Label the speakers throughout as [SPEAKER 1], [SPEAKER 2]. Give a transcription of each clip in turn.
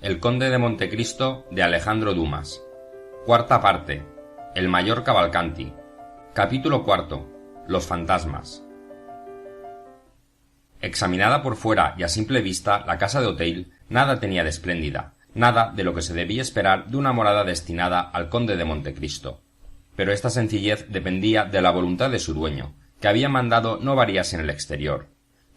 [SPEAKER 1] El conde de Montecristo de Alejandro Dumas. Cuarta parte. El mayor Cavalcanti. Capítulo cuarto. Los fantasmas. Examinada por fuera y a simple vista, la casa de Auteuil nada tenía de espléndida, nada de lo que se debía esperar de una morada destinada al conde de Montecristo. Pero esta sencillez dependía de la voluntad de su dueño, que había mandado no variase en el exterior.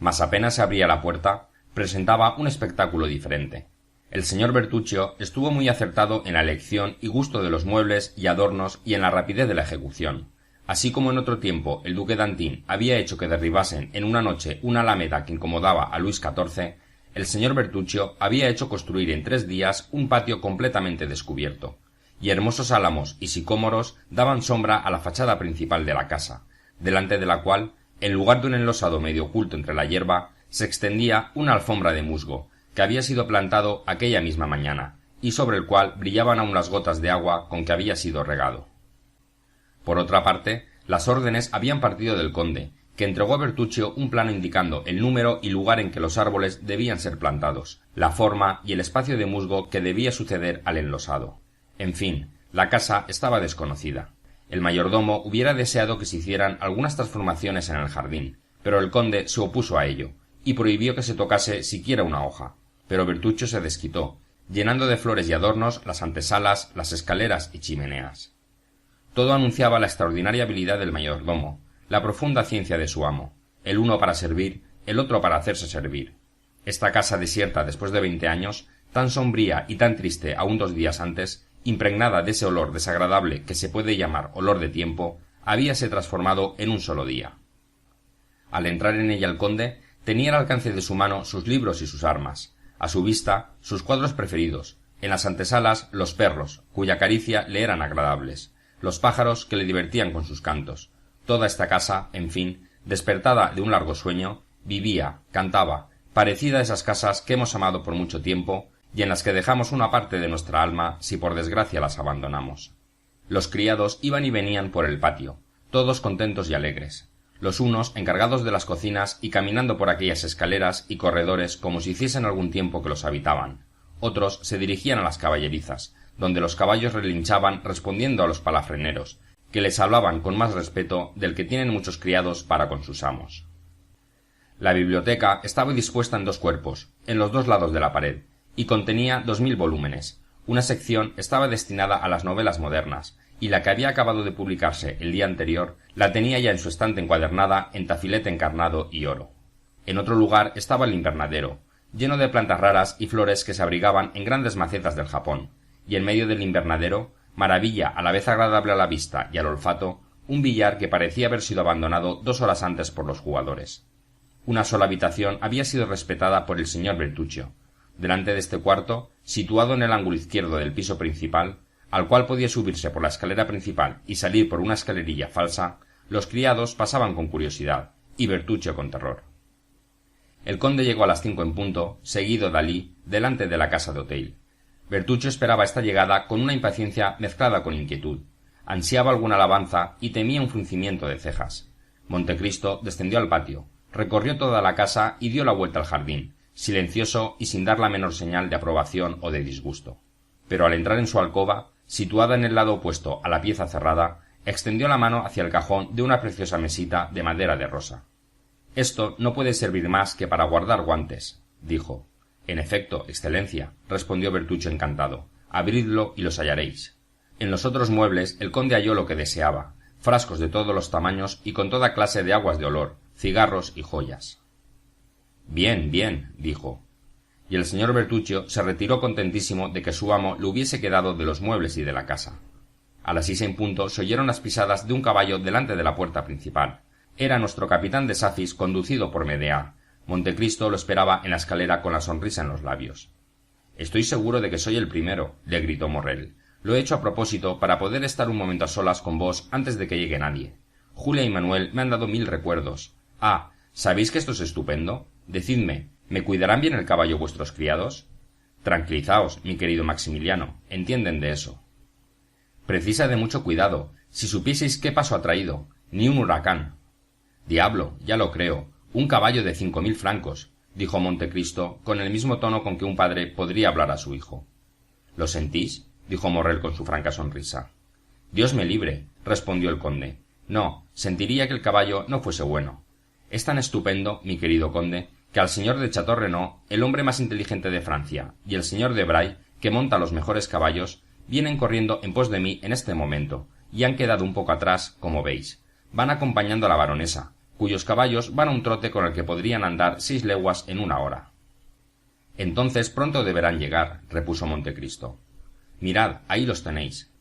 [SPEAKER 1] Mas apenas se abría la puerta, presentaba un espectáculo diferente. El señor Bertuccio estuvo muy acertado en la elección y gusto de los muebles y adornos y en la rapidez de la ejecución. Así como en otro tiempo el duque d'Antin había hecho que derribasen en una noche una alameda que incomodaba a Luis XIV, el señor Bertuccio había hecho construir en 3 días un patio completamente descubierto, y hermosos álamos y sicómoros daban sombra a la fachada principal de la casa, delante de la cual, en lugar de un enlosado medio oculto entre la hierba, se extendía una alfombra de musgo, que había sido plantado aquella misma mañana, y sobre el cual brillaban aún las gotas de agua con que había sido regado. Por otra parte, las órdenes habían partido del conde, que entregó a Bertuccio un plano indicando el número y lugar en que los árboles debían ser plantados, la forma y el espacio de musgo que debía suceder al enlosado. En fin, la casa estaba desconocida. El mayordomo hubiera deseado que se hicieran algunas transformaciones en el jardín, pero el conde se opuso a ello, y prohibió que se tocase siquiera una hoja. Pero Bertuccio se desquitó, llenando de flores y adornos las antesalas, las escaleras y chimeneas. Todo anunciaba la extraordinaria habilidad del mayordomo, la profunda ciencia de su amo, el uno para servir, el otro para hacerse servir. Esta casa desierta después de 20 años, tan sombría y tan triste aún 2 días antes, impregnada de ese olor desagradable que se puede llamar olor de tiempo, habíase transformado en un solo día. Al entrar en ella el conde, tenía al alcance de su mano sus libros y sus armas, a su vista sus cuadros preferidos, en las antesalas los perros, cuya caricia le eran agradables, los pájaros que le divertían con sus cantos. Toda esta casa, en fin, despertada de un largo sueño, vivía, cantaba, parecida a esas casas que hemos amado por mucho tiempo y en las que dejamos una parte de nuestra alma si por desgracia las abandonamos. Los criados iban y venían por el patio, todos contentos y alegres, los unos encargados de las cocinas y caminando por aquellas escaleras y corredores como si hiciesen algún tiempo que los habitaban, otros se dirigían a las caballerizas, donde los caballos relinchaban respondiendo a los palafreneros, que les hablaban con más respeto del que tienen muchos criados para con sus amos. La biblioteca estaba dispuesta en 2 cuerpos, en los 2 lados de la pared, y contenía 2000 volúmenes. Una sección estaba destinada a las novelas modernas, y la que había acabado de publicarse el día anterior la tenía ya en su estante encuadernada en tafilete encarnado y oro. En otro lugar estaba el invernadero, lleno de plantas raras y flores que se abrigaban en grandes macetas del Japón, y en medio del invernadero, maravilla a la vez agradable a la vista y al olfato, un billar que parecía haber sido abandonado 2 horas antes por los jugadores. Una sola habitación había sido respetada por el señor Bertuccio. Delante de este cuarto, situado en el ángulo izquierdo del piso principal, al cual podía subirse por la escalera principal y salir por una escalerilla falsa, los criados pasaban con curiosidad, y Bertuccio con terror. El conde llegó a las 5 en punto, seguido Dalí, delante de la casa de Auteuil. Bertuccio esperaba esta llegada con una impaciencia mezclada con inquietud, ansiaba alguna alabanza y temía un fruncimiento de cejas. Montecristo descendió al patio, recorrió toda la casa y dio la vuelta al jardín, silencioso y sin dar la menor señal de aprobación o de disgusto. Pero al entrar en su alcoba, situada en el lado opuesto a la pieza cerrada, extendió la mano hacia el cajón de una preciosa mesita de madera de rosa. «Esto no puede servir más que para guardar guantes», dijo. «En efecto, excelencia», respondió Bertuccio encantado. «Abridlo y los hallaréis». En los otros muebles el conde halló lo que deseaba, frascos de todos los tamaños y con toda clase de aguas de olor, cigarros y joyas. «Bien, bien», dijo. Y el señor Bertuccio se retiró contentísimo de que su amo le hubiese quedado de los muebles y de la casa. A las 6 en punto se oyeron las pisadas de un caballo delante de la puerta principal. Era nuestro capitán de Safis conducido por Medea. Montecristo lo esperaba en la escalera con la sonrisa en los labios. «Estoy seguro de que soy el primero», le gritó Morrel. «Lo he hecho a propósito para poder estar un momento a solas con vos antes de que llegue nadie. Julia y Manuel me han dado 1000 recuerdos. Ah, ¿sabéis que esto es estupendo? Decidme, ¿me cuidarán bien el caballo vuestros criados? Tranquilizaos, mi querido Maximiliano, entienden de eso. Precisa de mucho cuidado. Si supieseis qué paso ha traído. Ni un huracán. Diablo, ya lo creo. Un caballo de 5000 francos. dijo Montecristo con el mismo tono con que un padre podría hablar a su hijo. ¿Lo sentís? dijo Morrel con su franca sonrisa. Dios me libre, respondió el conde. No, sentiría que el caballo no fuese bueno. Es tan estupendo, mi querido conde, que al señor de Château Renaud, el hombre más inteligente de Francia, y el señor de Bray, que monta los mejores caballos, vienen corriendo en pos de mí en este momento, y han quedado un poco atrás, como veis. Van acompañando a la baronesa, cuyos caballos van a un trote con el que podrían andar 6 leguas en 1 hora. Entonces pronto deberán llegar, repuso Montecristo. Mirad, ahí los tenéis.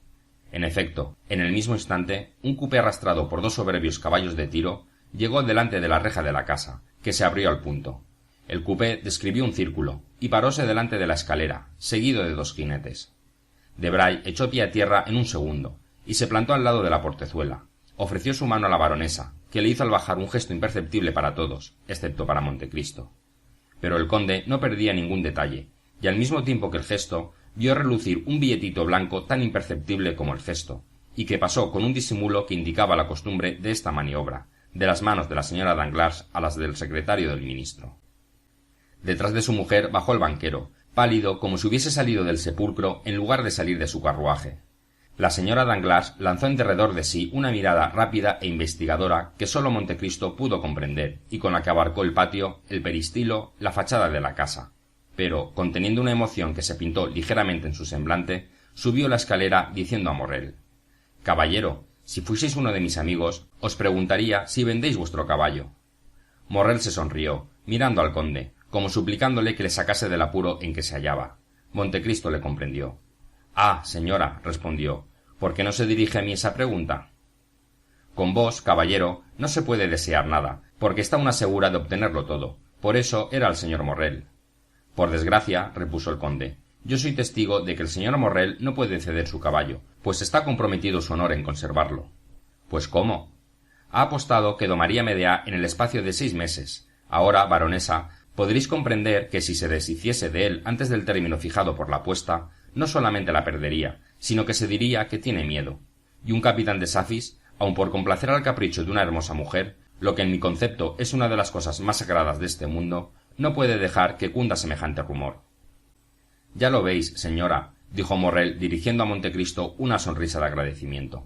[SPEAKER 1] En efecto, en el mismo instante, un cupé arrastrado por 2 soberbios caballos de tiro llegó delante de la reja de la casa, que se abrió al punto. El cupé describió un círculo, y paróse delante de la escalera, seguido de 2 jinetes. Debray echó pie a tierra en un segundo, y se plantó al lado de la portezuela. Ofreció su mano a la baronesa, que le hizo al bajar un gesto imperceptible para todos, excepto para Montecristo. Pero el conde no perdía ningún detalle, y al mismo tiempo que el gesto, vio relucir un billetito blanco tan imperceptible como el gesto, y que pasó con un disimulo que indicaba la costumbre de esta maniobra, de las manos de la señora Danglars a las del secretario del ministro. Detrás de su mujer bajó el banquero, pálido como si hubiese salido del sepulcro en lugar de salir de su carruaje. La señora Danglars lanzó en derredor de sí una mirada rápida e investigadora que sólo Montecristo pudo comprender y con la que abarcó el patio, el peristilo, la fachada de la casa. Pero, conteniendo una emoción que se pintó ligeramente en su semblante, subió la escalera diciendo a Morrel: «Caballero, si fueseis uno de mis amigos, os preguntaría si vendéis vuestro caballo». Morrel se sonrió, mirando al conde, como suplicándole que le sacase del apuro en que se hallaba. Montecristo le comprendió. «Ah, señora», respondió, «¿por qué no se dirige a mí esa pregunta?» «Con vos, caballero, no se puede desear nada, porque está una segura de obtenerlo todo. Por eso era el señor Morrel». «Por desgracia», repuso el conde, «yo soy testigo de que el señor Morrel no puede ceder su caballo, pues está comprometido su honor en conservarlo». «¿Pues cómo?» «Ha apostado que domaría Medea en el espacio de 6 meses. Ahora, baronesa, podréis comprender que si se deshiciese de él antes del término fijado por la apuesta, no solamente la perdería, sino que se diría que tiene miedo. Y un capitán de Safis, aun por complacer al capricho de una hermosa mujer, lo que en mi concepto es una de las cosas más sagradas de este mundo, no puede dejar que cunda semejante rumor». «Ya lo veis, señora», dijo Morrel dirigiendo a Montecristo una sonrisa de agradecimiento.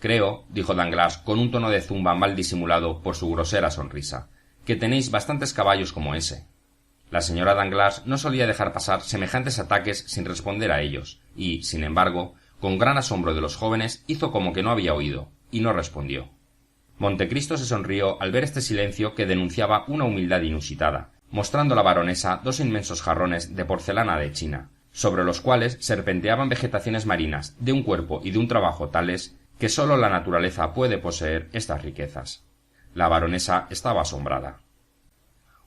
[SPEAKER 1] «Creo», dijo Danglars con un tono de zumba mal disimulado por su grosera sonrisa, «que tenéis bastantes caballos como ese». La señora Danglars no solía dejar pasar semejantes ataques sin responder a ellos, y, sin embargo, con gran asombro de los jóvenes, hizo como que no había oído, y no respondió. Montecristo se sonrió al ver este silencio que denunciaba una humildad inusitada, mostrando a la baronesa 2 inmensos jarrones de porcelana de China, sobre los cuales serpenteaban vegetaciones marinas de un cuerpo y de un trabajo tales que sólo la naturaleza puede poseer estas riquezas. La baronesa estaba asombrada.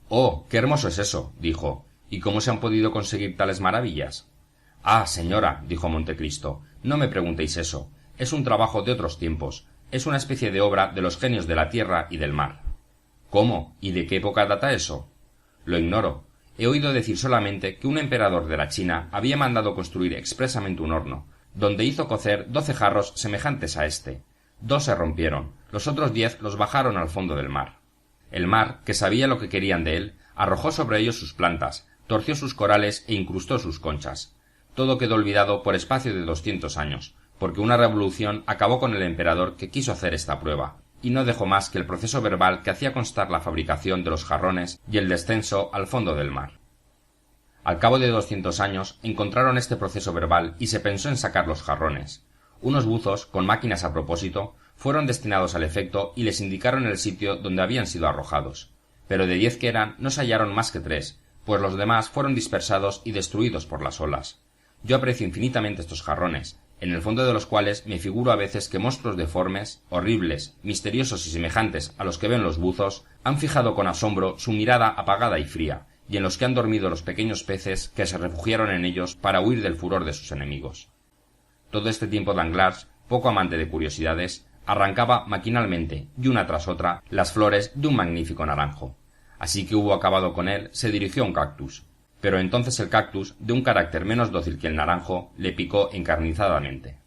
[SPEAKER 1] «Oh, qué hermoso es eso», dijo. «¿Y cómo se han podido conseguir tales maravillas?» «Ah, señora», dijo Montecristo, «no me preguntéis eso. Es un trabajo de otros tiempos. Es una especie de obra de los genios de la tierra y del mar». «¿Cómo? ¿Y de qué época data eso?» «Lo ignoro. He oído decir solamente que un emperador de la China había mandado construir expresamente un horno, donde hizo cocer 12 jarros semejantes a este. 2 se rompieron, los otros 10 los bajaron al fondo del mar. El mar, que sabía lo que querían de él, arrojó sobre ellos sus plantas, torció sus corales e incrustó sus conchas. Todo quedó olvidado por espacio de 200 años, porque una revolución acabó con el emperador que quiso hacer esta prueba, y no dejó más que el proceso verbal que hacía constar la fabricación de los jarrones y el descenso al fondo del mar. Al cabo de 200 años encontraron este proceso verbal y se pensó en sacar los jarrones. Unos buzos, con máquinas a propósito, fueron destinados al efecto y les indicaron el sitio donde habían sido arrojados. Pero de 10 que eran, no se hallaron más que 3, pues los demás fueron dispersados y destruidos por las olas. Yo aprecio infinitamente estos jarrones, en el fondo de los cuales me figuro a veces que monstruos deformes, horribles, misteriosos y semejantes a los que ven los buzos, han fijado con asombro su mirada apagada y fría, y en los que han dormido los pequeños peces que se refugiaron en ellos para huir del furor de sus enemigos. Todo este tiempo Danglars, poco amante de curiosidades, arrancaba maquinalmente, y una tras otra, las flores de un magnífico naranjo. Así que hubo acabado con él, se dirigió a un cactus. Pero entonces el cactus, de un carácter menos dócil que el naranjo, le picó encarnizadamente.